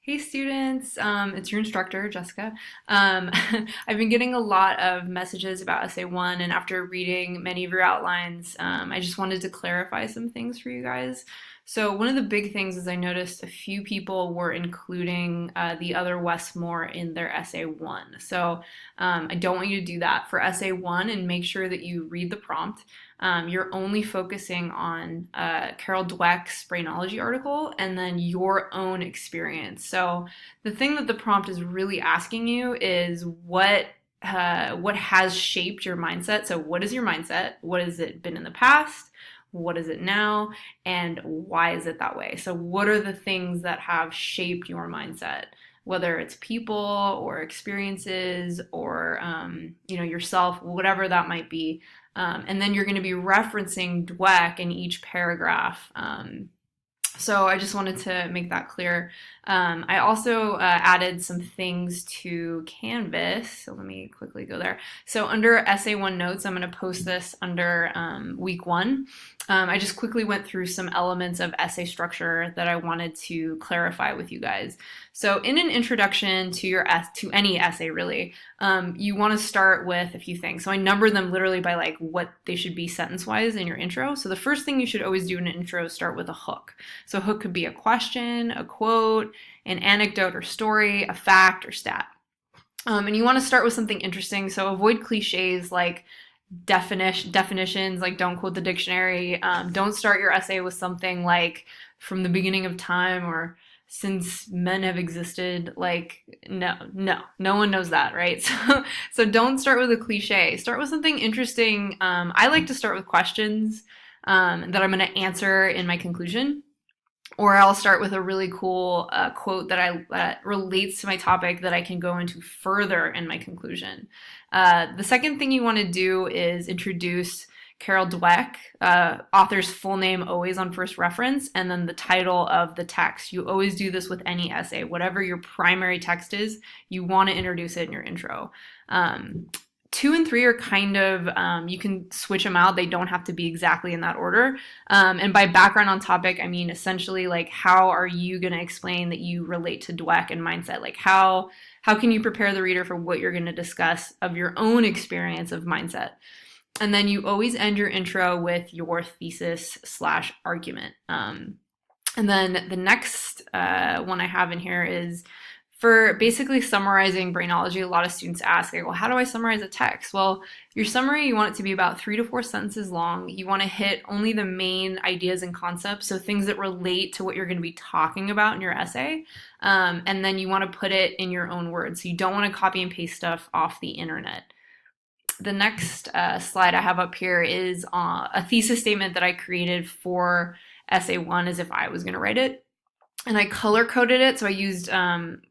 Hey students, it's your instructor, Jessica. I've been getting a lot of messages about SA1, and after reading many of your outlines, I just wanted to clarify some things for you guys. So one of the big things is I noticed a few people were including the other Westmore in their SA1. So I don't want you to do that for SA1, and make sure that you read the prompt. You're only focusing on Carol Dweck's Brainology article and then your own experience. So the thing that the prompt is really asking you is what has shaped your mindset. So what is your mindset? What has it been in the past? What is it now? And why is it that way? So what are the things that have shaped your mindset? Whether it's people or experiences or yourself, whatever that might be. And then you're going to be referencing Dweck in each paragraph. So I just wanted to make that clear. I also added some things to Canvas. So let me quickly go there. So under SA1 notes, I'm going to post this under week 1. I just quickly went through some elements of essay structure that I wanted to clarify with you guys. So in an introduction to any essay, really, you want to start with a few things. So I numbered them literally by like what they should be sentence-wise in your intro. So the first thing you should always do in an intro is start with a hook. So a hook could be a question, a quote, an anecdote or story, a fact or stat. And you want to start with something interesting. So avoid cliches like definitions, like don't quote the dictionary. Don't start your essay with something like from the beginning of time or since men have existed. Like no one knows that, right? So don't start with a cliche. Start with something interesting. I like to start with questions that I'm going to answer in my conclusion. Or I'll start with a really cool quote that relates to my topic that I can go into further in my conclusion. The second thing you want to do is introduce Carol Dweck, author's full name always on first reference, and then the title of the text. You always do this with any essay. Whatever your primary text is, you want to introduce it in your intro. 2 and 3 are kind of, you can switch them out. They don't have to be exactly in that order. And by background on topic, I mean essentially like how are you going to explain that you relate to Dweck and mindset? Like how can you prepare the reader for what you're going to discuss of your own experience of mindset? And then you always end your intro with your thesis slash argument. And then the next one I have in here is for basically summarizing Brainology. A lot of students ask, like, well, how do I summarize a text? Well, your summary, you want it to be about 3 to 4 sentences long. You want to hit only the main ideas and concepts, so things that relate to what you're going to be talking about in your essay. And then you want to put it in your own words. So you don't want to copy and paste stuff off the internet. The next slide I have up here is a thesis statement that I created for essay 1 as if I was going to write it. And I color coded it. So I used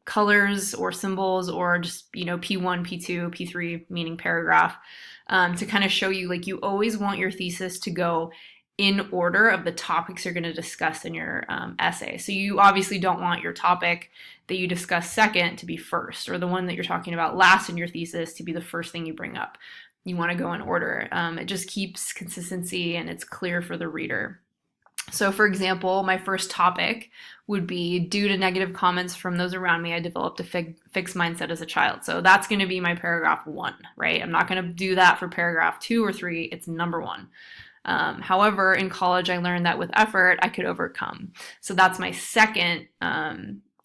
colors or symbols or just, P1, P2, P3, meaning paragraph, to kind of show you like you always want your thesis to go in order of the topics you're going to discuss in your essay. So you obviously don't want your topic that you discuss second to be first, or the one that you're talking about last in your thesis to be the first thing you bring up. You want to go in order. It just keeps consistency and it's clear for the reader. So for example, my first topic would be due to negative comments from those around me, I developed a fixed mindset as a child. So that's going to be my paragraph 1, right? I'm not going to do that for paragraph 2 or 3. It's number 1. However, in college, I learned that with effort, I could overcome. So that's my second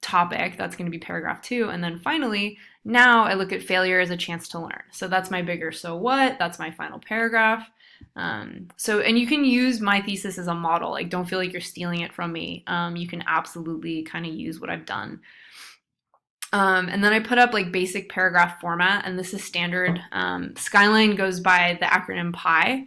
topic. That's going to be paragraph 2. And then finally, now I look at failure as a chance to learn. So that's my bigger so what? That's my final paragraph. And you can use my thesis as a model. Like, don't feel like you're stealing it from me. You can absolutely kind of use what I've done. And then I put up like basic paragraph format, and this is standard. Skyline goes by the acronym PI.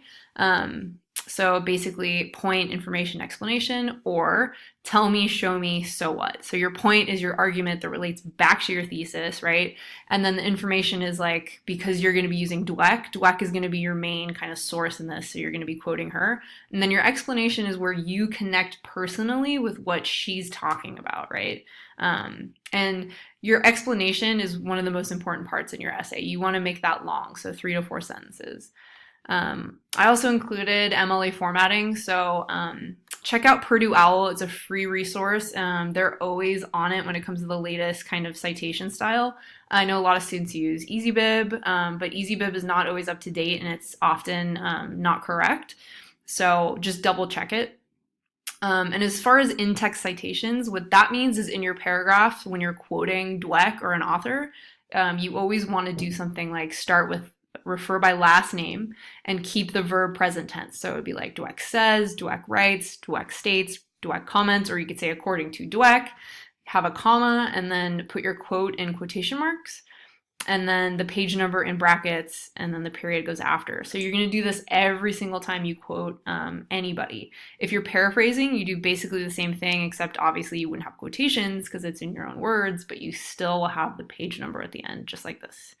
So basically point, information, explanation, or tell me, show me, so what. So your point is your argument that relates back to your thesis, right? And then the information is like, because you're going to be using Dweck is going to be your main kind of source in this. So you're going to be quoting her. And then your explanation is where you connect personally with what she's talking about, right? And your explanation is one of the most important parts in your essay. You want to make that long, so 3 to 4 sentences. I also included MLA formatting, so check out Purdue OWL. It's a free resource. They're always on it when it comes to the latest kind of citation style. I know a lot of students use EasyBib, but EasyBib is not always up to date and it's often not correct. So just double check it. And as far as in-text citations, what that means is in your paragraph, when you're quoting Dweck or an author, you always want to do something like start with refer by last name and keep the verb present tense. So it would be like Dweck says, Dweck writes, Dweck states, Dweck comments, or you could say according to Dweck, have a comma, and then put your quote in quotation marks, and then the page number in brackets, and then the period goes after. So you're going to do this every single time you quote anybody. If you're paraphrasing, you do basically the same thing, except obviously you wouldn't have quotations because it's in your own words, but you still will have the page number at the end, just like this.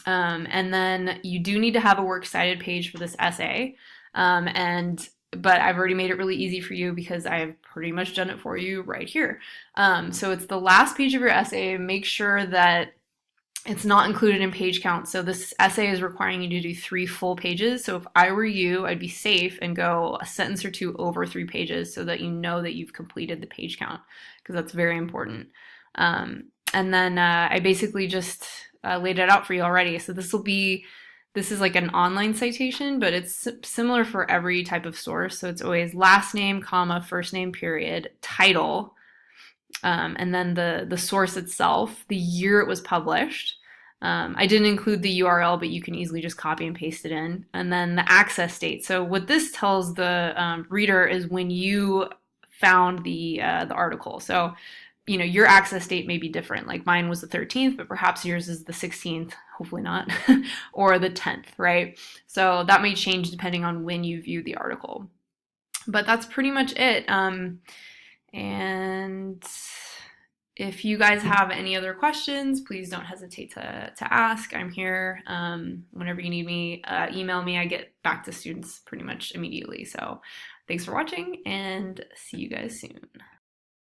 And then you do need to have a works cited page for this essay. But I've already made it really easy for you because I've pretty much done it for you right here. So it's the last page of your essay. Make sure that it's not included in page count. So this essay is requiring you to do 3 full pages. So if I were you, I'd be safe and go a sentence or 2 over 3 pages so that you know that you've completed the page count, because that's very important. And then I basically just laid it out for you already. So this is like an online citation, but it's similar for every type of source. So it's always last name, comma, first name, period, title, and then the source itself, the year it was published. I didn't include the URL, but you can easily just copy and paste it in. And then the access date. So what this tells the reader is when you found the article. So your access date may be different. Like mine was the 13th, but perhaps yours is the 16th, hopefully not, or the 10th, right? So that may change depending on when you view the article. But that's pretty much it. And if you guys have any other questions, please don't hesitate to ask. I'm here whenever you need me. Email me. I get back to students pretty much immediately. So thanks for watching and see you guys soon.